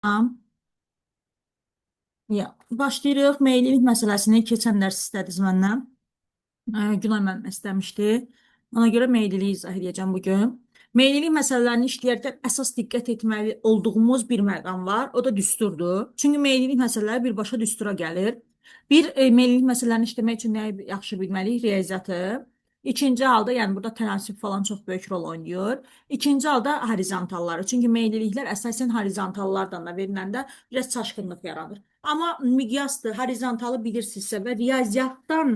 Tamam. Ya, başlayırıq. Meyillilik məsələsini keçən dərs istədiniz məndən. Günay müəllim istəmişdi. Ona görə meyillilik izah edəcəm bugün. Meyillilik məsələlərini işləyərkən əsas diqqət etməli olduğumuz bir məqam var. O da düsturdur. Çünki meyillilik məsələləri birbaşa düstura gəlir. Meyillilik məsələlərini işləmək üçün nəyi yaxşı bilməliyik? Riyaziyyatı. İkinci halda, yəni burada tənasüb falan çox böyük rol oynayır. İkinci halda horizontalları. Çünki meyilliliklər əsasən horizontallardan da veriləndə biraz çaşqınlıq yaradır. Amma miqyasdır, horizontalı bilirsinizsə və riyaziyyatdan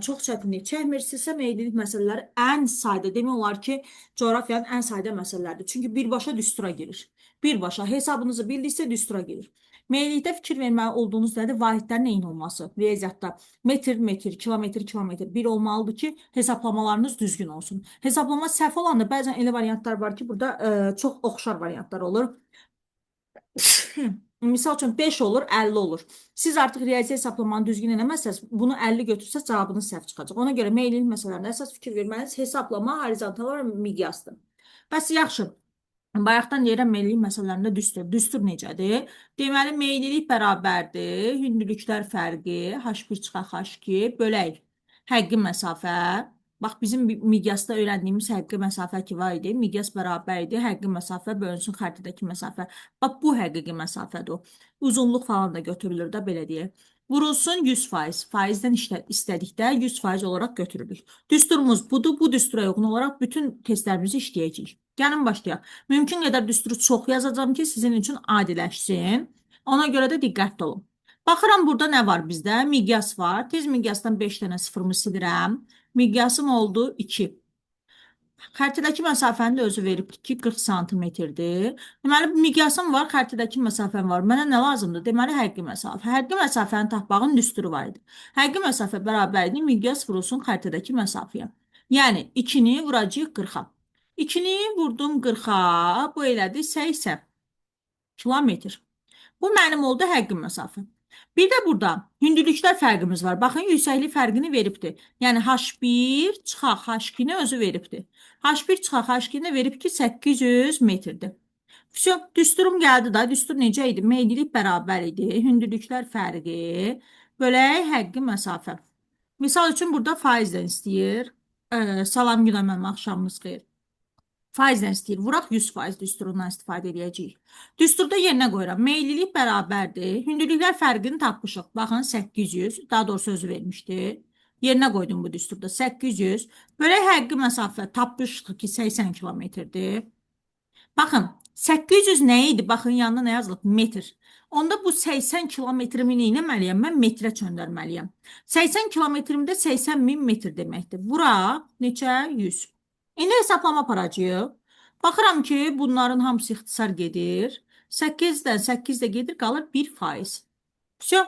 çox çətinlik çəkmirsinizsə, meyillilik məsələləri ən sadə, demək olar ki, coğrafiyanın ən sadə məsələlərdir. Çünki birbaşa düstura girir. Birbaşa hesabınızı bildiksə düstura girir. Meyillikdə fikir verməli olduğunuz nədir? Vahidlərin eyni olması. Riyaziyyatda metr, metr, kilometr, kilometr bir olmalıdır ki, hesablamalarınız düzgün olsun. Hesablama səhv olanda bəzən elə variantlar var ki, burada çox oxşar variantlar olur. Misal üçün 5 olur, 50 olur. Siz artıq riyazi hesablamanı düzgün eləməzsəz, bunu 50 götürsəz cavabınız səhv çıxacaq. Ona görə meyillilik məsələlərində əsas fikir verməlisiniz. Hesablama, horizontal və miqyasdır. Bəs yaxşı. Bayaqdan deyirəm meyillilik məsələlərində düstur. Düstur necədir? Deməli, meyillilik bərabərdir. Hündürlüklər fərqi H1 çıxaq H2 bölək. Həqqi məsafə. Bax, bizim miqyasda öyrəndiyimiz həqqi məsafə ki var idi. Miqyas bərabər idi. Həqqi məsafə bölünsün xəritədəki məsafə. Bax, bu həqiqi məsafədir. Uzunluq falan da götürülür də, belə deyək. Vurulsun 100%. Faizdən istədikdə 100% olaraq götürülür. Düsturumuz budur. Bu düstura uyğun olaraq bütün testlərimizi işləyəcəyik. Gəlin başlayaq. Mümkün qədər düsturu çox yazacağım ki, sizin üçün adiləşsin. Ona görə də diqqətli olun. Baxıram, burada nə var bizdə? Miqyas var. Tez miqyasdan 5 dənə sıfırımı silirəm. Miqyasım oldu 2. Xəritədəki məsafəni də özü verib ki, 40 santimetrdir. Deməli, miqyasım var, xəritədəki məsafəm var. Mənə nə lazımdır? Deməli, həqqi məsafə. Həqqi məsafəni tapmağın düsturu var idi. Həqqi məsafə bərabərdir, miqyas vurulsun xəritədəki məsafəyə. Yəni, 2-ni vuracağıq 40-a. 2-ni vurdum 40-a, bu elədi 80 kilometr. Bu mənim oldu həqqi məsafə. Bir də burada hündürlüklər fərqimiz var. Baxın, yüksəklik fərqini veribdir. Yəni H1 çıxaq H2-ni özü veribdir. H1 çıxaq H2-ni verib ki, 800 metrdir. Vəsə, düsturum gəldi da. Düstur necə idi? Meyillilik bərabər idi. Hündürlüklər fərqi bölək həqqi məsafə. Misal üçün burada faizdən istəyir. Salam Günay müəllim, axşamınız xeyir. Faizdən istəyir. Vuraq 100% düsturundan istifadə edəcəyik. Düsturda yerinə qoyuram. Meyillilik bərabərdir. Hündürlüklər fərqini tapmışıq. Baxın 800, daha doğrusu sözü vermişdi. Yerinə qoydum bu düsturda 800. Bölək həqqi məsafə tapmışıq ki 80 kilometrdir. Baxın 800 nə idi? Baxın yanına nə yazılıb? Metr. Onda bu 80 kilometrimi nə etməliyəm? Mən metrə çöndərməliyəm. 80 kilometrimdə 80 min metr deməkdir. Vuraq neçə? 100. İndi hesablama aparacağıq. Baxıram ki, bunların hamısı ixtisar gedir. 8-dən 8 də gedir, qalır 1%. Vəsə,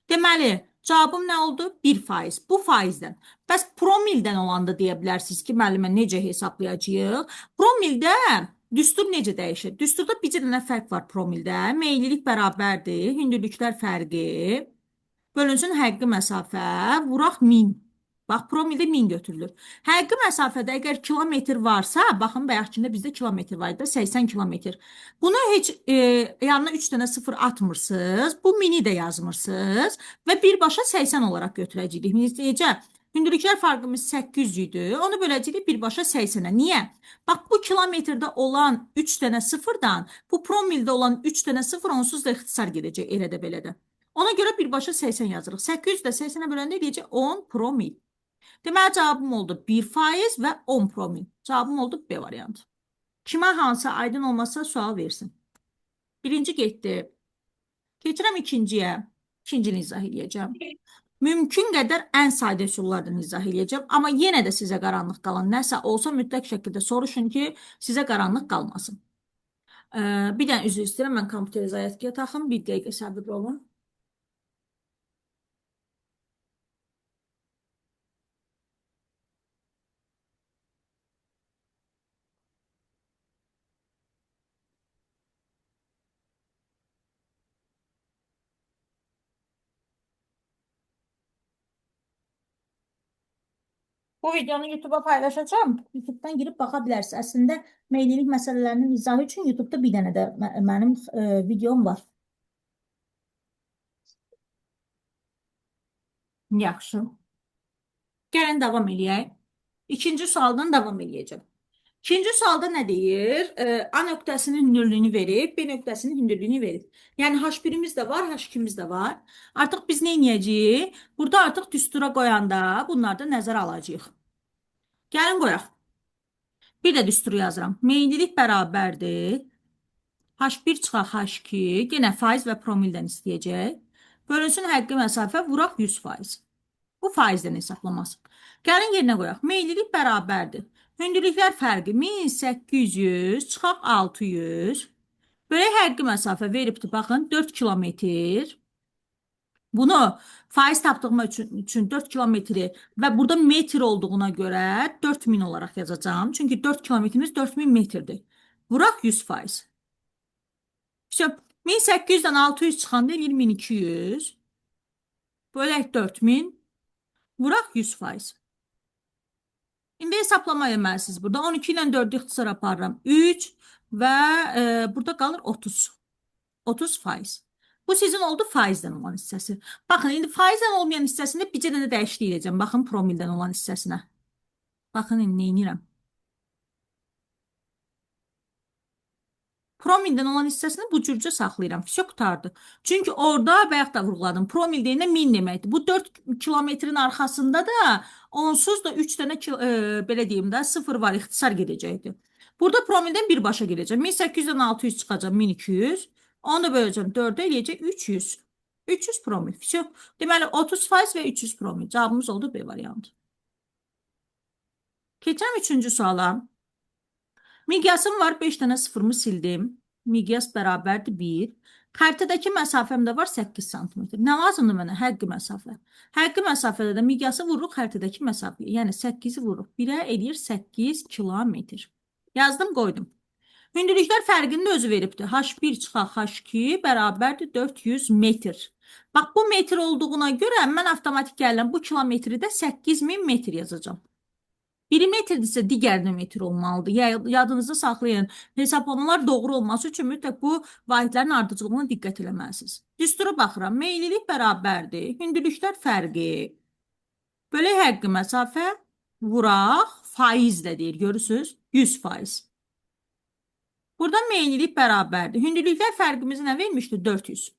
deməli, cavabım nə oldu? 1%. Bu faizdən. Bəs promildən olanda deyə bilərsiniz ki, müəllimə necə hesablayacağıq? Promildə düstur necə dəyişir? Düsturda bir dənə fərq var promildə. Meyillilik bərabərdir, hündürlüklər fərqi. Bölünsün həqqi məsafə, vuraq 1000. Bax, promildə 1000 götürülür. Həqqi məsafədə əgər kilometr varsa, baxın, bayaqkində bizdə kilometr var idi, 80 kilometr. Bunu heç yanına 3 dənə sıfır atmırsınız, bu mini də yazmırsınız və birbaşa 80 olaraq götürəcəyik. Necə? Hündürlüklər farqımız 800 idi, onu böləcəyik birbaşa 80-ə. Niyə? Bax, bu kilometrdə olan 3 dənə sıfırdan, bu promildə olan 3 dənə sıfır onsuz da ixtisar gedəcək, elə də belə də. Ona görə birbaşa 80 yazırıq. 800 də 80-ə böləndə deyəcək 10 promil. Deməli, cavabım oldu 1% və 10 promil. Cavabım oldu B variantı. Kimə hansı aydın olmasa sual versin. Birinci getdi. Keçirəm ikinciyə. İkincini izah edəcəm. Mümkün qədər ən sadə üsullardan izah edəcəm. Amma yenə də sizə qaranlıq qalan nəsə olsa mütləq şəkildə soruşun ki, sizə qaranlıq qalmasın. Bir dənə üzr istəyirəm. Mən kompüter zayətkiyə taxım. Bir dəqiqə səbirli olun. Bu videonu YouTube'a paylaşacağım. YouTube'dan girib baxa bilərsiniz. Əslində meyillilik məsələlərinin izahı üçün YouTube'da bir dənə də mənim videom var. Yaxşı. Gəlin davam eləyək. İkinci sualdan davam eləyəcəm. İkinci sualda nə deyir? A nöqtəsinin hündürlüyünü verib, B nöqtəsinin hündürlüyünü verib. Yəni H1-imiz də var, H2-miz də var. Artıq biz nə edəcəyik? Burada artıq düstura qoyanda bunları da nəzərə alacağıq. Gəlin qoyaq. Bir də düsturu yazıram. Meyillilik bərabərdir. H1 çıxaq H2, yenə faiz və promildən istəyəcək. Bölünsün həqqi məsafə, vuraq 100%. Bu faizdən hesablaması. Gəlin yerinə qoyaq. Meyillilik bərabərdir. Hündürlüklər fərqi 1800 çıxaq 600. Bölək həqqi məsafə veribdir. Baxın 4 kilometr. Bunu faiz tapdığım üçün 4 kilometri və burada metr olduğuna görə 4000 olaraq yazacağım. Çünki 4 kilometrimiz 4000 metrdir. Vuraq 100%. 1800-dən 600 çıxanda 2200. Bölək 4000. Vuraq 100%. İndi hesablama eləməlisiniz. Burada 12 ilə 4-ü ixtisar aparıram. 3 və burada qalır 30. 30%. Bu sizin oldu faizdən olan hissəsi. Baxın, indi faizdən olmayan hissəsində bircə dənə dəyişiklik edəcəm. Baxın, promildən olan hissəsinə. Baxın, indi nə edirəm? Promildən olan hissəsini bu cürcə saxlayıram. Все qutardı. Çünki orada bayaq da vurğuladım. Promil deyəndə 1000 deməkdir. Bu 4 kilometrin arxasında da onsuz da 3 dənə belə deyim də 0 var, ixtisar gedəcəkdir. Burada promildən birbaşa gedəcəm. 1800-dən 600 çıxacam 1200. Onu da böləcəm 4-ə eləyəcək 300. 300 promil. Все. Deməli 30% və 300 promil. Cavabımız oldu B variantı. Keçəm 3-cü suala. Miqyasım var, 5 dənə sıfırımı sildim. Miqyas bərabərdir 1. Xəritədəki məsafəm də var 8 sm. Nə lazımdır mənə? Həqqi məsafə. Həqqi məsafədə də miqyası vururuq xəritədəki məsafəyə. Yəni 8-i vururuq. 1-ə eləyir 8 kilometr. Yazdım, qoydum. Hündürlüklər fərqini də özü veribdir. H1 çıxaq H2 bərabərdir 400 metr. Bax, bu metr olduğuna görə mən avtomatik gəlirəm. Bu kilometri də 8000 metr yazacağım. 1 metrdirsə digər metr olmalıdır. Yadınızda saxlayın. Hesablamalar doğru olması üçün mütləq bu vahidlərin ardıcılığına diqqət eləməlisiniz. Düstura baxıram. Meyillilik bərabərdir. Hündürlüklər fərqi. Bölək həqqi məsafə. Vuraq. Faiz də deyir. Görürsünüz? 100%. Burada meyillilik bərabərdir. Hündürlüklər fərqimizi nə vermişdir? 400.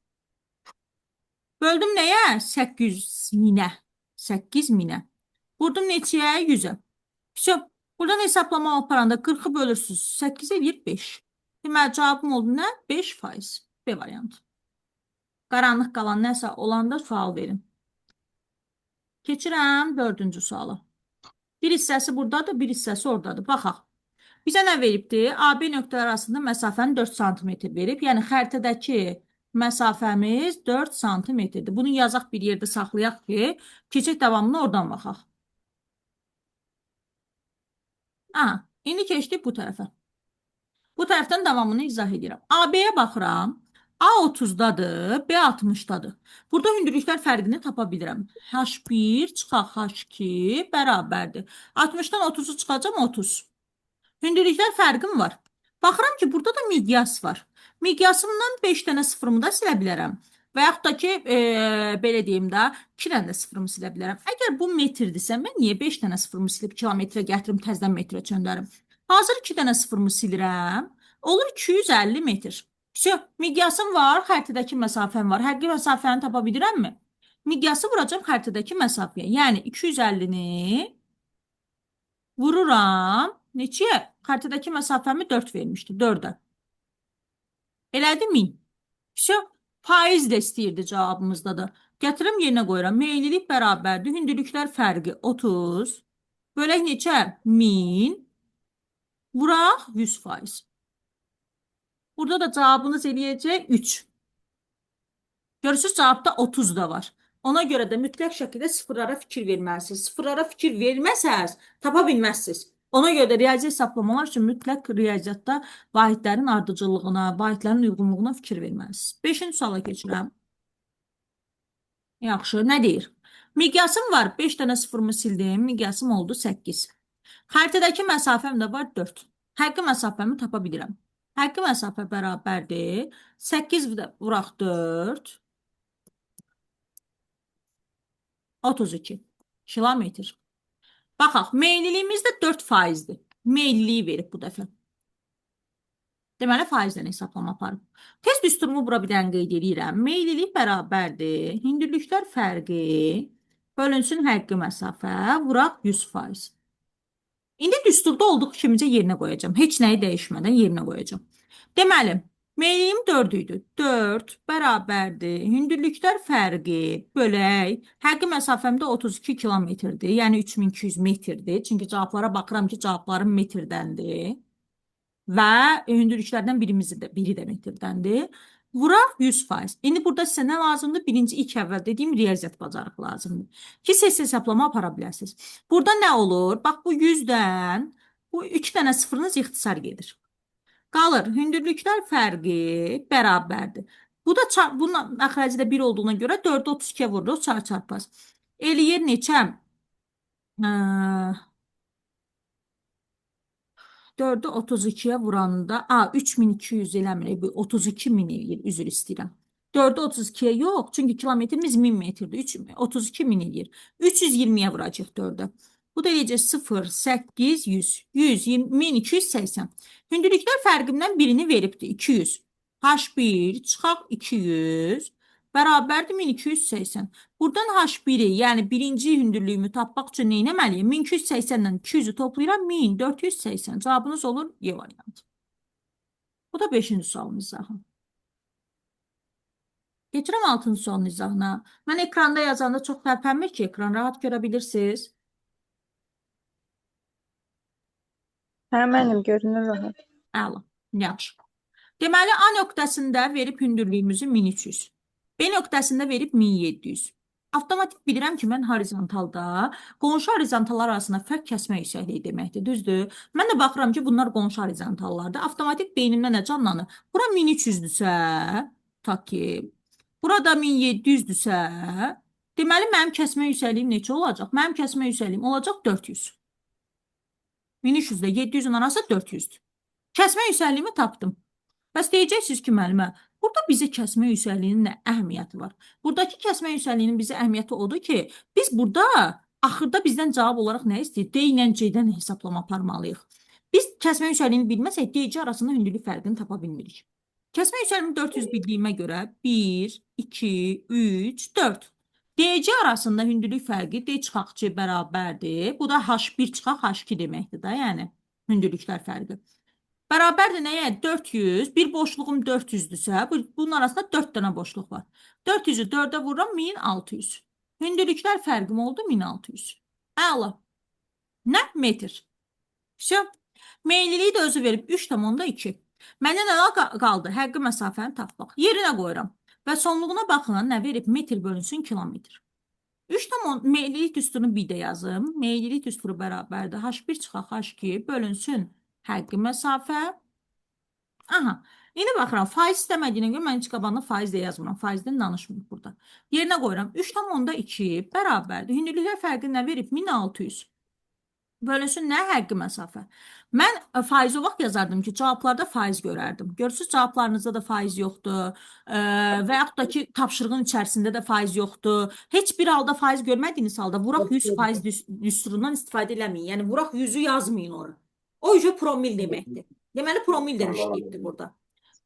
Böldüm nəyə? 800 minə. 8 minə. Vurdum neçəyə? 100-ə. Все. Buradan hesablama aparanda 40'ı bölürsünüz. 8 eləyir 5. Deməli, cavabım oldu nə? 5%. B variantı. Qaranlıq qalan nəsə olanda sual verin. Keçirəm 4-cü suala. Bir hissəsi buradadır, bir hissəsi oradadır. Baxaq. Bizə nə veribdir? AB nöqtələr arasında məsafəni 4 cm verib. Yəni, xəritədəki məsafəmiz 4 cm-dir. Bunu yazaq bir yerdə saxlayaq ki, keçək davamını oradan baxaq. İndi keçdik bu tərəfə. Bu tərəfdən davamını izah edirəm. AB-yə baxıram. A 30-dadır, B 60-dadır. Burada hündürlüklər fərqini tapa bilirəm. H1 çıxaq H2 bərabərdir. 60-dan 30-u çıxacam 30. Hündürlüklər fərqim var. Baxıram ki, burada da miqyas var. Miqyasımdan 5 dənə sıfırımı da silə bilərəm. Və yaxud da ki, belə deyim də, 2 dənə də sıfırımı silə bilərəm. Əgər bu metrdirsə, mən niyə 5 dənə sıfırımı silib kilometrə gətirim, təzdən metrə çöndərim? Hazır 2 dənə sıfırımı silirəm. Olur 250 metr. Miqyasım var, xəritədəki məsafəm var. Həqqi məsafəni tapa bilirəmmi? Miqyası vuracam xəritədəki məsafəyə. Yəni 250-ni vururam. Neçəyə? Xəritədəki məsafəmi 4 vermişdi. 4-ə. Elədi 1000. Faiz də istəyirdi cavabımızda da. Gətirim yerinə qoyuram. Meyillilik bərabərdir. Hündürlüklər fərqi 30. Bölək neçə? 1000. Vuraq 100%. Burada da cavabınız eləyəcək 3. Görürsünüz, cavabda 30 da var. Ona görə də mütləq şəkildə sıfırlara fikir verməlisiniz. Sıfırlara fikir verməsəz, tapa bilməzsiniz. Ona görə də riyazi hesablamalar üçün mütləq riyaziyyatda vahidlərin ardıcıllığına, vahidlərin uyğunluğuna fikir verməlisiniz. 5-ci suala keçirəm. Yaxşı, nə deyir? Miqyasım var. 5 dənə sıfırımı sildim. Miqyasım oldu 8. Xəritədəki məsafəm də var 4. Həqiqi məsafəmi tapa bilirəm. Həqiqi məsafə bərabərdir. 8 vuraq 4. 32 kilometr. Baxaq, meyliliyimiz də 4%dir. Meyliliyi verib bu dəfə. Deməli, faizdən hesablama aparıb. Test düsturumu bura bir dənə qeyd edirəm. Meylilik bərabərdir. Hündürlüklər fərqi bölünsün həqiqi məsafə, vuraq 100%. İndi düsturda olduğu kimicə yerinə qoyacağım. Heç nəyi dəyişmədən yerinə qoyacağım. Deməli, meyliyim 4 idi. 4 bərabərdir. Hündürlüklər fərqi bölək. Həqiqi məsafəm də 32 kilometrdir. Yəni 3200 metrdir. Çünki cavablara baxıram ki, cavablarım metrirdəndir. Və hündürlüklərdən biri də metrirdəndir. Vuraq 100%. İndi burada sizə nə lazımdır? Birinci ilk əvvəl dediyim riyaziyyat bacarığı lazımdır. Ki, siz hesablama apara bilərsiniz. Burada nə olur? Bax, bu 100-dən bu 2 dənə sıfırınız ixtisar gedir. Qalır, hündürlüklər fərqi bərabərdir. Bu da bunun məxrəci də 1 olduğuna görə 4-ü 32-yə vururuq, çarpaz. Eləyir neçə? 4'ü 32'ye vuranda, 3200 eləmir, 32 min eləyir, üzr istəyirəm. 4'ü 32'ye yox, çünki kilometrimiz 1000 metrdir, 32 min eləyir. 320'ye vuracaq 4'ü. Bu da eləyəcək 0, 8, 100, 120, 1280. Hündürlüklər fərqindən birini veribdir, 200. H1 çıxaq 200 bərabərdir 1280. Buradan H1'i, yəni birinci hündürlüyümü tapmaq üçün nə etməliyim? 1280-dən 200'ü toplayıram, 1480. Cavabınız olur Y variantı. Bu da 5-ci sualın izahı. Geçirəm 6-cı sualın izahına. Mən ekranda yazanda çox tərpənmir ki, ekran rahat görə bilirsiniz. Hə, mənim görünür rahat. Əla, yaxşı. Deməli, A nöqtəsində verib hündürlüyümüzü 1300. B nöqtəsində verib 1700. Avtomatik bilirəm ki, mən horizontalda qonşu horizontallar arasında fərq kəsmə yüksəkliyi deməkdir, düzdür? Mən də baxıram ki, bunlar qonşu horizontallardır. Avtomatik beynimdə nə canlanır? Bura 1300-dürsə, tak ki, burada 1700-dürsə, deməli, mənim kəsmə yüksəkliyim neçə olacaq? Mənim kəsmə yüksəkliyim olacaq 400. 1300 ilə 700-ün arası 400-dür. Kəsmə yüksəkliyimi tapdım. Bəs deyəcəksiniz ki, müəllimə, burada bizə kəsmə yüksəkliyinin nə əhəmiyyəti var? Buradakı kəsmə yüksəkliyinin bizə əhəmiyyəti odur ki, biz burada axırda bizdən cavab olaraq nə istəyir? D ilə C-dən hesablama aparmalıyıq. Biz kəsmə yüksəkliyini bilməsək, D-C arasında hündürlük fərqini tapa bilmirik. Kəsmə yüksəkliyini 400 bildiyimə görə 1, 2, 3, 4. D-C arasında hündürlük fərqi D çıxaq C bərabərdir. Bu da H1 çıxaq H2 deməkdir da, yəni hündürlüklər fərqi. Bərabərdir nəyə? 400. Bir boşluğum 400-dürsə, bunun arasında 4 dənə boşluq var. 400-ü 4-ə vururam, 1600. Hündürlüklər fərqim oldu 1600. Əla. Nə? Metr. Всё. Meyliliyi də özü verib 3,2. Məndən əla qaldı. Həqiqi məsafəni tapmaq. Yerinə qoyuram. Və sonluğuna baxın, nə verib? Metr bölünsün kilometr. 3 meylilik düsturunu bir də yazım. Meylilik düsturu bərabərdir. H1 çıxaq H2 bölünsün həqiqi məsafə. Aha. İndi baxıram, faiz istəmədiyinə görə mən heç qabağına faiz də yazmıram. Faizdən danışmırıq burada. Yerinə qoyuram. 3,2 bərabərdir. Hündürlüklər fərqi nə verib? 1600. Bölünsün nə həqiqi məsafə? Mən faizi o vaxt yazardım ki, cavablarda faiz görərdim. Görürsünüz, cavablarınızda da faiz yoxdur. Və yaxud da ki, tapşırığın içərisində də faiz yoxdur. Heç bir halda faiz görmədiyiniz halda vuraq 100% düsturundan istifadə eləməyin. Yəni, vuraq 100-ü yazmayın ora. O yüzden promil deməkdir. Deməli, promildən işləyibdir burada.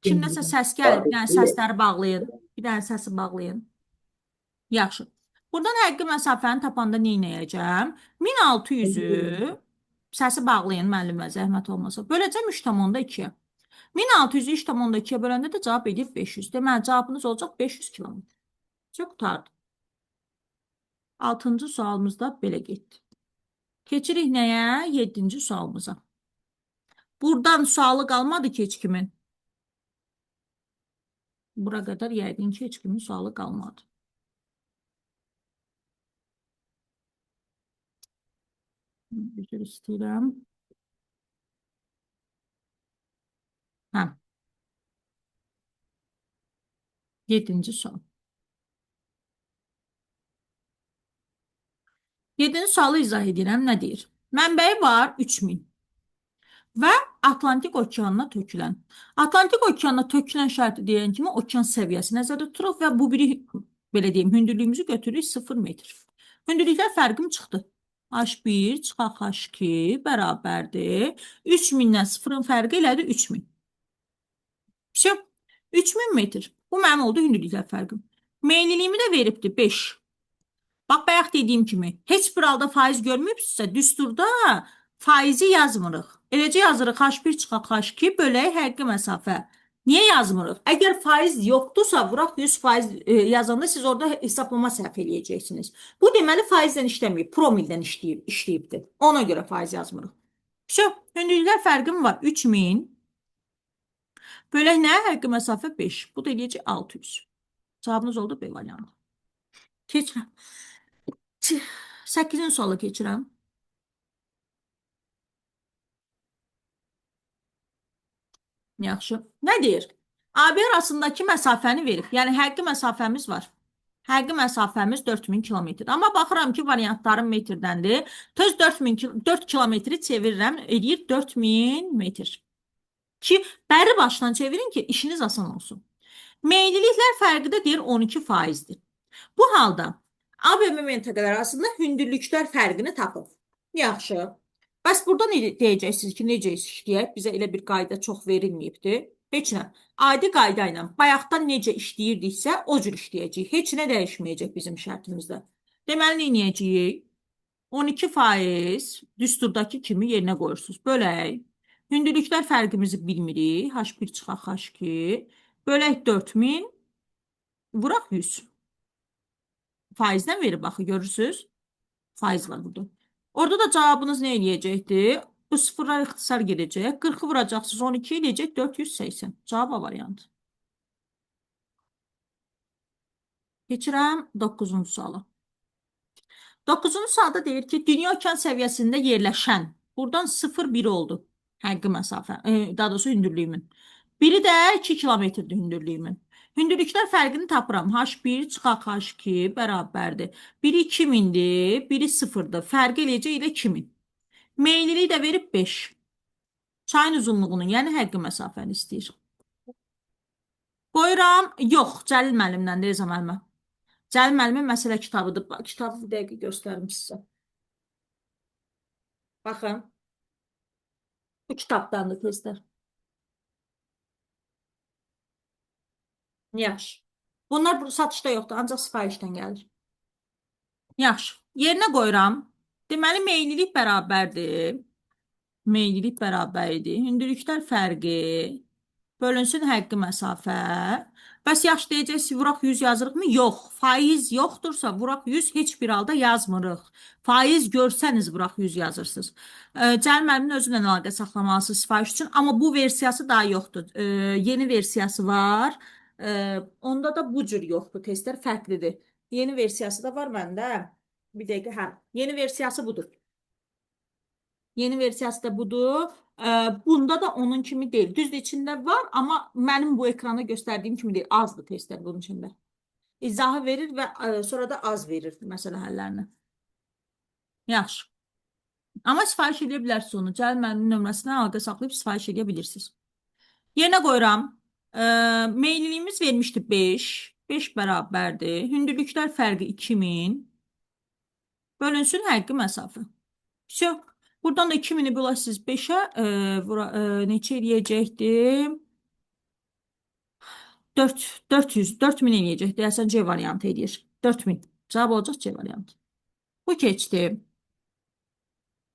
Kimdəsə səs gəlir, bir dənə səsləri bağlayın. Bir dənə səsi bağlayın. Yaxşı. Buradan həqiqi məsafəni tapanda nə edəcəm? 1600-ü səsi bağlayın müəllimə, zəhmət olmasa. Böləcəm 3,2-yə. 1600-ü 3,2-yə böləndə də cavab edir 500. Deməli, cavabınız olacaq 500 kilometr. Çox qutardı. 6-cı sualımızda belə getdi. Keçirik nəyə? 7-ci sualımıza. Buradan sualı qalmadı ki, heç kimin. Bura qədər yəqin ki, heç kimin sualı qalmadı. Üzr istəyirəm. Hə. 7-ci sual. 7-ci sualı izah edirəm. Nə deyir? Mənbəyi var 3000 və Atlantik okeanına tökülən. Atlantik okeanına tökülən şərti deyən kimi okean səviyyəsi nəzərdə tutulur və bu biri, belə deyim, hündürlüyümüzü götürürük 0 metr. Hündürlüklər fərqim çıxdı. H1 çıxaq H2 bərabərdir. 3000-dən 0-ın fərqi elədi 3000. Şey, 3000 metr. Bu mənim oldu hündürlüklər fərqim. Meyliliyimi də veribdi 5. Bax, bayaq dediyim kimi, heç bir halda faiz görməyibsizsə, düsturda faizi yazmırıq. Eləcə yazırıq H1 çıxaq H2 bölək həqiqi məsafə. Niyə yazmırıq? Əgər faiz yoxdursa, vuraq 100% yazanda siz orada hesablama səhv eləyəcəksiniz. Bu deməli faizdən işləməyib, promildən işləyibdir. Ona görə faiz yazmırıq. Hündürlüklər fərqim var 3000 bölək nə? Həqiqi məsafə 5. Bu da eləyəcək 600. Cavabınız oldu B variantı. Keçirəm. 8-ci suala keçirəm. Yaxşı. Nə deyir? AB arasındakı məsafəni verib. Yəni, həqiqi məsafəmiz var. Həqiqi məsafəmiz 4000 kilometrdir. Amma baxıram ki, variantlarım metrirdəndir. Töz 4 kilometri çevirirəm, eləyir 4000 metr. Ki, bəri başdan çevirin ki, işiniz asan olsun. Meyilliklər fərqi də deyir 12%-dir. Bu halda ABM məntəqələr arasında hündürlüklər fərqini tapın. Yaxşı. Bəs burada nə deyəcəksiniz ki, necə işləyək? Bizə elə bir qayda çox verilməyibdir. Heç nə. Adi qayda ilə bayaqdan necə işləyirdiksə, o cür işləyəcəyik. Heç nə dəyişməyəcək bizim şərtimizdə. Deməli, nə edəcəyik? 12% düsturdakı kimi yerinə qoyursunuz. Bölək. Hündürlüklər fərqimizi bilmirik. H1 çıxaq H2. Bölək 4000. Vuraq 100. Faizdən verir, baxı, görürsünüz. Faiz var burada. Orada da cavabınız nə eləyəcəkdir? Bu sıfırlar ixtisar gedəcək. 40-ı vuracaqsınız, 12 eləyəcək, 480. Cavab A variantı. Keçirəm 9-cu suala. 9-cu sualda deyir ki, dünya okean səviyyəsində yerləşən, buradan 0-1 oldu. Həqiqi məsafə, daha doğrusu hündürlüyümün. Biri də 2 kilometrdir hündürlüyümün. Hündürlüklər fərqini tapıram. H1 çıxaq H2 bərabərdir. Biri 2000-dir, biri 0-dır. Fərqi eləyəcək ilə 2000. Meyliliyi də verib 5. Çayın uzunluğunu, yəni həqiqi məsafəni istəyir. Qoyuram, yox, Cəlil müəllimdən də Reza müəllimə. Cəlil müəllimin məsələ kitabıdır. Kitabı bir dəqiqə göstərim sizə. Baxın. Bu kitabdandır testlər. Yaxşı. Bunlar satışda yoxdur, ancaq sifarişdən gəlir. Yaxşı. Yerinə qoyuram. Deməli, meyillilik bərabərdir. Meyillilik bərabərdir. Hündürlüklər fərqi. Bölünsün həqiqi məsafə. Bəs yaxşı deyəcəksiniz, vuraq 100 yazırıqmı? Yox. Faiz yoxdursa, vuraq 100 heç bir halda yazmırıq. Faiz görsəniz, vuraq 100 yazırsınız. Cəlil müəllimin özünlə əlaqə saxlamalısınız sifariş üçün. Amma bu versiyası daha yoxdur. Yeni versiyası var. Onda da bu cür yoxdur. Testlər fərqlidir. Yeni versiyası da var məndə. Bir dəqiqə, hə. Yeni versiyası budur. Yeni versiyası da budur. Bunda da onun kimi deyil. Düzdür, içində var, amma mənim bu ekranda göstərdiyim kimi deyil. Azdır testlər bunun içində. İzahı verir və sonra da az verir məsələ həllərini. Yaxşı. Amma sifariş edə bilərsiniz onu. Cəlil müəllimin nömrəsinə əlaqə saxlayıb sifariş edə bilirsiniz. Yerinə qoyuram. Meyliliyimiz vermişdi 5. 5 bərabərdir. Hündürlüklər fərqi 2000. Bölünsün həqiqi məsafə. Buradan da 2000-i bölərsiniz 5-ə. Neçə eləyəcəkdir? 4000 eləyəcək. Deyəsən C variantı eləyir. 4000. Cavab olacaq C variantı. Bu keçdi.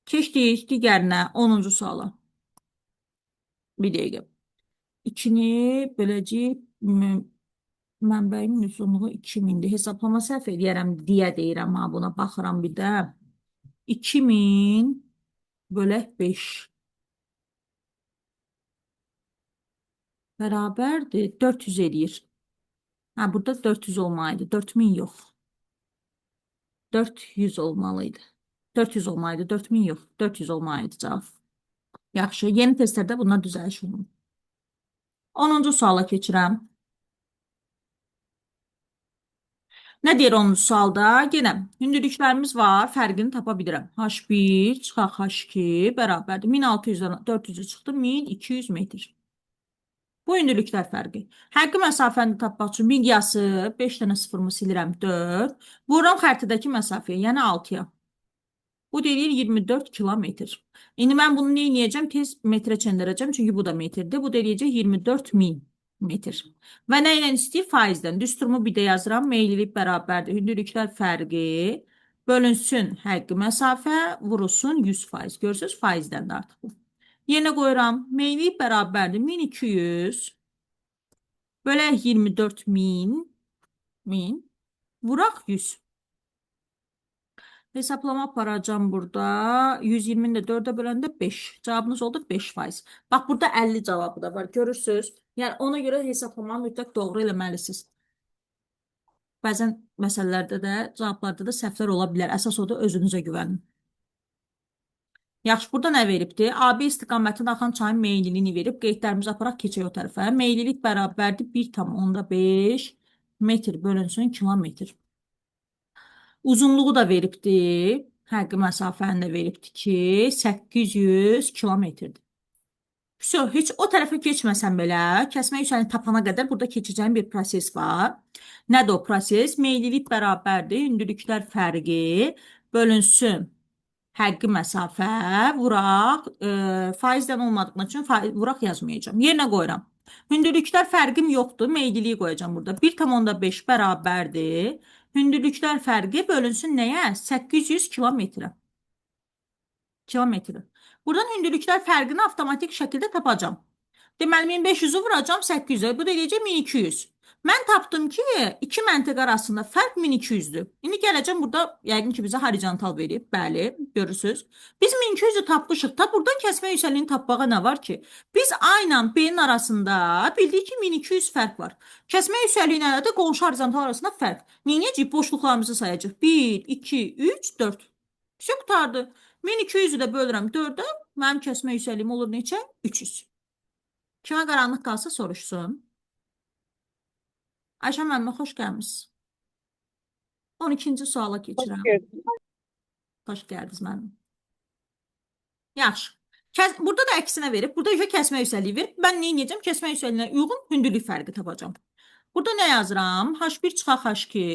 Keçdik digərinə 10-cu suala. Bir dəqiqə. 2-ni böləcək mənbəyin uzunluğu 2000-dir. Hesablama səhv eləyərəm deyə deyirəm. Buna baxıram bir də. 2000 bölək 5 bərabərdir. 400 eləyir. Burada 400 olmalıydı. 4000 yox. 400 olmalıydı. 400 olmalıydı. 4000 yox. 400 olmalıydı cavab. Yaxşı. Yeni testlərdə bunlar düzəliş olunur. 10-cu suala keçirəm. Nə deyir 10-cu sualda? Yenə hündürlüklərimiz var, fərqini tapa bilirəm. H1 çıxaq H2 bərabərdir. 1600-dən 400 çıxdı, 1200 metr. Bu hündürlüklər fərqi. Həqiqi məsafəni tapmaq üçün miqyası 5 dənə sıfırımı silirəm 4. Vururam xəritədəki məsafəyə, yəni 6-ya. Bu deyir 24 kilometr. İndi mən bunu nə edəcəm? Tez metrə çevirəcəm, çünki bu da metrdir. Bu deyəcək 24 min metr. Və nə ilə istəyir? Faizdən. Düsturumu bir də yazıram. Meyillik bərabərdir. Hündürlüklər fərqi bölünsün həqiqi məsafə, vurulsun 100%. Görürsünüz, faizdən də artıq bu. Yenə qoyuram. Meyillik bərabərdir. 1200 bölək 24 min vuraq 100. Hesaplama aparacağım burada. 120'ni de 4'e böləndə 5. Cavabınız oldu 5%. Bax, burada 50 cavabı da var. Görürsünüz. Yəni, ona görə hesaplamanı mütləq doğru eləməlisiniz. Bəzən məsələlərdə də, cavablarda da səhvlər ola bilər. Əsas odur, özünüzə güvənin. Yaxşı, burada nə veribdir? AB istiqamətində axan çayın meyilliyini verib. Qeydlərimizi aparaq keçək o tərəfə. Meyillilik bərabərdir 1,5 metr bölünsün kilometr. Uzunluğu da veribdir. Həqiqi məsafəni də veribdir ki, 800 kilometrdir. Heç o tərəfə keçməsəm belə, kəsmə yüksəlini tapana qədər burada keçəcəyim bir proses var. Nədir o proses? Meyillilik bərabərdir, hündürlüklər fərqi bölünsün. Həqiqi məsafə, vuraq, faizdən olmadığına üçün vuraq yazmayacağım. Yerinə qoyuram. Hündürlüklər fərqim yoxdur, meyilliliyi qoyacağım burada. 1,5 bərabərdir. Hündürlüklər fərqi bölünsün nəyə? 800 kilometrə. Buradan hündürlüklər fərqini avtomatik şəkildə tapacağım. Deməli, 1500-ü vuracağım 800-ə. Bu da eləyəcək 1200. Mən tapdım ki, iki məntəq arasında fərq 1200-dür. İndi gələcəm burada, yəqin ki, bizə horizontal verib. Bəli, görürsünüz. Biz 1200-ü tapmışıq. Buradan kəsmə yüksəliyini tapmağa nə var ki? Biz A ilə B-nin arasında bildik ki, 1200 fərq var. Kəsmə yüksəliyi nədir? Qonşu horizontal arasında fərq. Neyəcək? Boşluqlarımızı sayacaq. 1, 2, 3, 4. Все qutardı. 1200-ü də bölürəm 4-ə. Mənim kəsmə yüksəliyim olur neçə? 300. Kimə qaranlıq qalsa soruşsun. Ayşə müəllimə, xoş gəlmişsiniz. 12-ci suala keçirəm. Xoş gəldiniz müəllim. Yaxşı. Burada da əksinə verib. Burada kəsmə yüksəliyi verib. Mən nə edəcəm? Kəsmə yüksəliyinə uyğun hündürlük fərqi tapacağım. Burada nə yazıram? H1 çıxaq H2.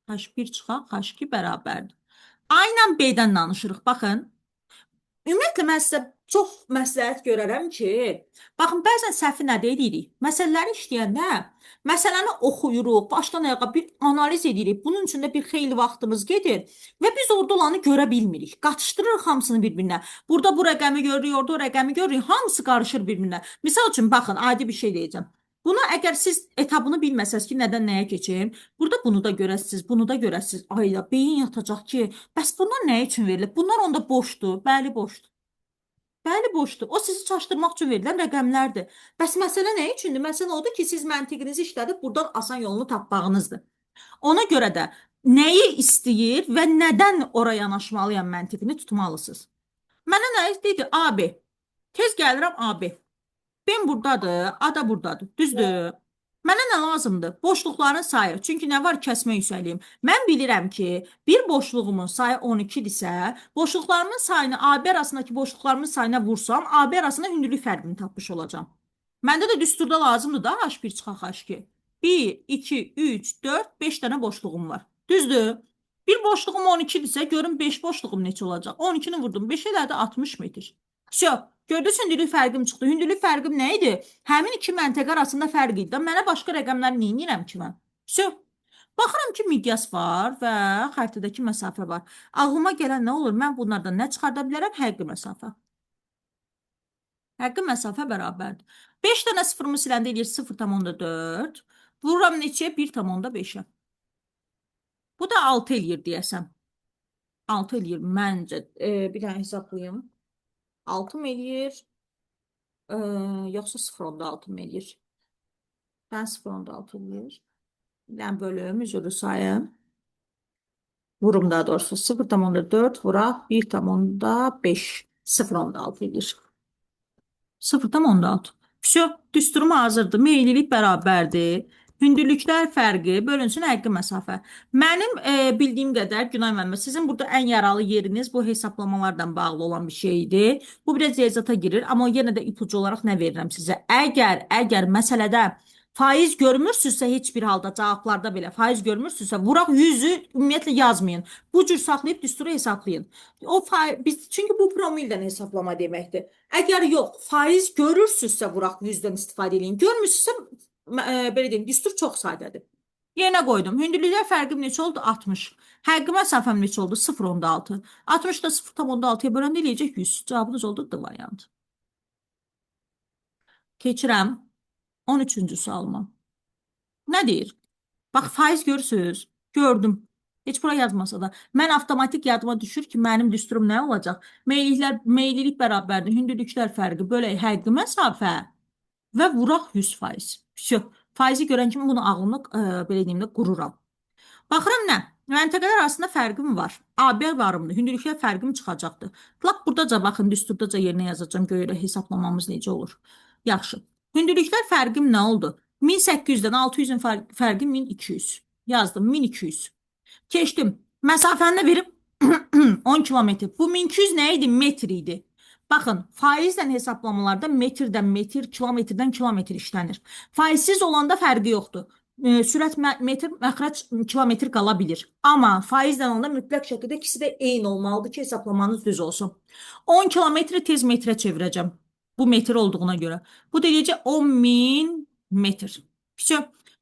H1 çıxaq H2 bərabərdir. A ilə B-dən danışırıq. Baxın. Ümumiyyətlə, mən sizə çox məsləhət görərəm ki, baxın, bəzən səhvi nədə edirik? Məsələləri işləyəndə, məsələni oxuyuruq, başdan ayağa bir analiz edirik. Bunun üçün də bir xeyli vaxtımız gedir və biz orada olanı görə bilmirik. Qatışdırırıq hamısını bir-birinə. Burada bu rəqəmi görürük, orada o rəqəmi görürük. Hamısı qarışır bir-birinə. Misal üçün, baxın, adi bir şey deyəcəm. Bunu əgər siz etabını bilməsəz ki, nədən nəyə keçin, burada bunu da görəsiniz, bunu da görəsiniz. Ayda beyin yatacaq ki, bəs bunlar nə üçün verilir? Bunlar onda boşdur. Bəli, boşdur. Bəli, boşdur. O sizi çaşdırmaq üçün verilən rəqəmlərdir. Bəs məsələ nə üçündür? Məsələ odur ki, siz məntiqinizi işlədib buradan asan yolunu tapmağınızdır. Ona görə də nəyi istəyir və nədən ora yanaşmalıyam məntiqini tutmalısınız. Mənə nə dedi? AB. Tez gəlirəm AB. Ben buradadır, A da buradadır. Düzdür? Mənə nə lazımdır? Boşluqların sayı. Çünki nə var? Kəsmə yüksəliyim. Mən bilirəm ki, bir boşluğumun sayı 12-dirsə, boşluqlarımın sayını AB arasındakı boşluqlarımın sayına vursam, AB arasında hündürlük fərqini tapmış olacağım. Məndə də düsturda lazımdır da H1 çıxaq H2. 1, 2, 3, 4, 5 dənə boşluğum var. Düzdür? Bir boşluğum 12-dirsə, görün 5 boşluğum neçə olacaq? 12-ni vurdum. 5 elədi 60 metr. Gördünüz, hündürlük fərqim çıxdı. Hündürlük fərqim nə idi? Həmin iki məntəq arasında fərq idi. Mənə başqa rəqəmlər nə edirəm ki mən? Baxıram ki, miqyas var və xəritədəki məsafə var. Ağlıma gələn nə olur? Mən bunlardan nə çıxarda bilərəm? Həqiqi məsafə. Həqiqi məsafə bərabərdir. 5 dənə sıfırımı siləndə eləyir 0,4. Vururam neçəyə? 1,5-ə. Bu da 6 eləyir deyəsəm. 6 eləyir məncə. Bir dənə hesablayayım. 6 mı eləyir? Yoxsa 0,6 mı eləyir? Ben 0,6 eləyir. Yani bölüm, üzülü sayım. Vurum daha doğrusu 0,4 vura 1,5. 0,6 eləyir. 0,6. Düsturum hazırdır. Meyillilik bərabərdir. Hündürlüklər fərqi bölünsün həqiqi məsafə. Mənim bildiyim qədər Günay müəllimə, sizin burada ən yaralı yeriniz bu hesablamalarla bağlı olan bir şeydir. Bu biraz riyaziyyata girir, amma yenə də ipucu olaraq nə verirəm sizə? Əgər məsələdə faiz görmürsünüzsə heç bir halda cavablarda belə faiz görmürsünüzsə vuraq 100-ü ümumiyyətlə yazmayın. Bu cür saxlayıb düsturu hesablayın. Biz çünki bu promildən hesablama deməkdir. Əgər yox, faiz görürsünüzsə vuraq 100-dən istifadə edin. Görmürsünüzsə belə deyim, düstur çox sadədir. Yerinə qoydum. Hündürlüklər fərqim neçə oldu? 60. Həqiqi məsafəm neçə oldu? 0,6. 60 da 0,6-ya böləndə eləyəcək 100. Cavabınız oldu D variantı. Keçirəm 13-cü sualıma. Nə deyir? Bax, faiz görürsünüz. Gördüm. Heç bura yazmasa da. Mən avtomatik yadıma düşür ki, mənim düsturum nə olacaq? Meyillilik bərabərdir. Hündürlüklər fərqi bölək həqiqi məsafə və vuraq 100%. Faizi görən kimi bunu ağlımda belə deyim də qururam. Baxıram nə? Məntəqələr arasında fərqim var. AB varımdır. Hündürlüklər fərqim çıxacaqdır. Lap buradaca baxın, düsturdaca yerinə yazacağım. Görək hesablamamız necə olur. Yaxşı. Hündürlüklər fərqim nə oldu? 1800-dən 600-ün fərqi 1200. Yazdım 1200. Keçdim. Məsafəni də verib 10 kilometr. Bu 1200 nə idi? Metr idi. Baxın, faizlə hesablamalarda metrdən metr, kilometrdən kilometr işlənir. Faizsiz olanda fərqi yoxdur. Sürət metr, məxrəc kilometr qala bilir. Amma faizlə olanda mütləq şəkildə ikisi də eyni olmalıdır ki, hesablamanız düz olsun. 10 kilometri tez metrə çevirəcəm. Bu metr olduğuna görə. Bu deyəcək 10.000 metr.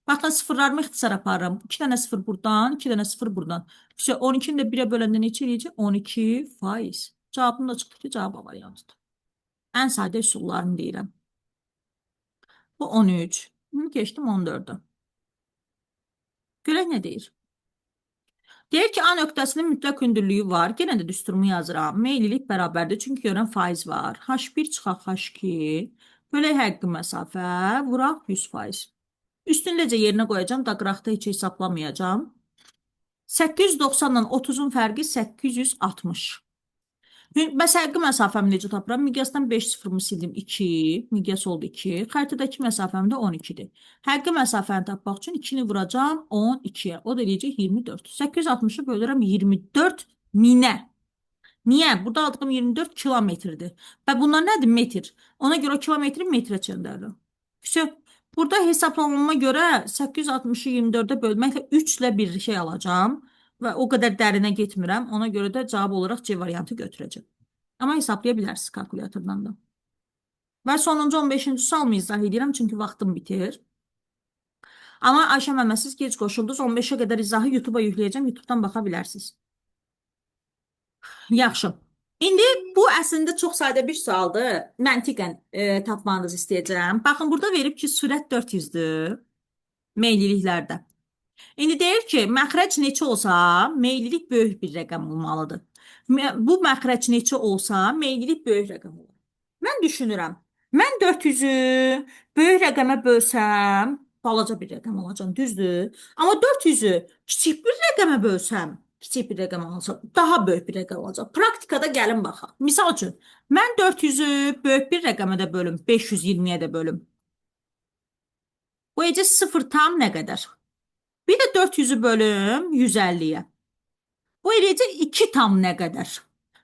Baxın, sıfırlarımı ixtisar aparırım. 2 dənə sıfır buradan, 2 dənə sıfır buradan. 12-ni də 1-ə böləndə neçə eləyəcək? 12%. Cavabım da çıxdı ki, cavab variantıdır. Ən sadə üsullarını deyirəm. Bu 13. Geçdim 14'e. Görək nə deyir? Deyir ki, A nöqtəsinin mütləq hündürlüyü var. Yenə də düsturumu yazıram. Meyillilik bərabərdir. Çünki görən faiz var. H1 çıxaq H2. Bölək həqiqi məsafə. Vuraq 100%. Üstündəcə yerinə qoyacağım. Da qıraqda heç hesablamayacağım. 890-dan 30-un fərqi 860. Bəs həqiqi məsafəmi necə tapıram? Miqyasdan 5 sıfırımı sildim 2. Miqyas oldu 2. Xəritədəki məsafəm də 12-dir. Həqiqi məsafəni tapmaq üçün 2-ni vuracağım 12-yə. O da eləyəcək 24. 860-ı bölürəm 24 minə. Niyə? Burada aldığım 24 kilometrdir. Və bunlar nədir? Metr. Ona görə kilometri metrə çevirərəm. Burada hesablamama görə 860-ı 24-ə bölməklə 3 ilə bir şey alacağım. Və o qədər dərinə getmirəm. Ona görə də cavab olaraq C variantı götürəcəm. Amma hesablaya bilərsiniz kalkulyatordan da. Və sonuncu 15-ci sualımı izah edirəm, çünki vaxtım bitir. Amma Ayşə müəllimə, siz gec qoşuldunuz. 15-ə qədər izahı YouTube-a yükləyəcəm. YouTube-dan baxa bilərsiniz. Yaxşı. İndi bu əslində çox sadə bir sualdır. Məntiqən tapmanızı istəyəcəm. Baxın, burada verib ki, sürət 400-dür. Meyilliliklərdə. İndi deyir ki, məxrəc neçə olsa, meyillilik böyük bir rəqəm olmalıdır. Bu məxrəc neçə olsa, meyillilik böyük rəqəm olur. Mən düşünürəm, mən 400-ü böyük rəqəmə bölsəm, balaca bir rəqəm olacaq, düzdür? Amma 400-ü kiçik bir rəqəmə bölsəm, kiçik bir rəqəm olacaq, daha böyük bir rəqəm olacaq. Praktikada gəlin baxaq. Misal üçün, mən 400-ü böyük bir rəqəmə də bölüm, 520-yə də bölüm. Bu əcə 0 tam nə qədər? Bir də 400-ü bölüm 150-yə. Bu eləyəcək 2 tam nə qədər?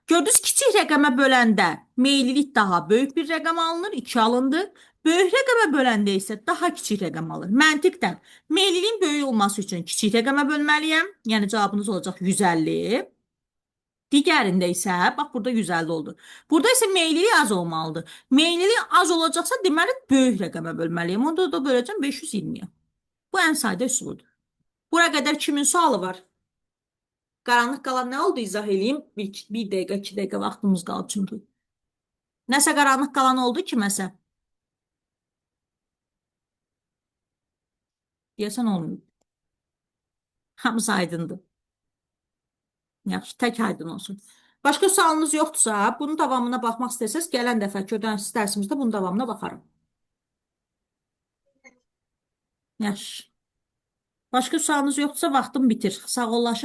Gördünüz, kiçik rəqəmə böləndə meyillilik daha böyük bir rəqəm alınır, 2 alındı. Böyük rəqəmə böləndə isə daha kiçik rəqəm alır. Məntiqdən meyilliliyin böyük olması üçün kiçik rəqəmə bölməliyəm. Yəni cavabınız olacaq 150. Digərində isə, bax burada 150 oldu. Burada isə meyillilik az olmalıdır. Meyillilik az olacaqsa deməli böyük rəqəmə bölməliyəm. Onda da böləcəm 520-yə. Bu ən sadə üsuludur. Bura qədər kimin sualı var? Qaranlıq qalan nə oldu? İzah edeyim. Bir dəqiqə, 2 dəqiqə vaxtımız qalıb çünki. Nəsə qaranlıq qalan oldu ki, məsə? Deyəsən olmuyor. Hamısı aydındır. Yaxşı, tək aydın olsun. Başqa sualınız yoxdursa, bunun davamına baxmaq istəsəz, gələn dəfə ödəniş dərsimizdə bunun davamına baxarım. Yaxşı. Başqa sualınız yoxdursa, vaxtım bitir. Sağollaşın.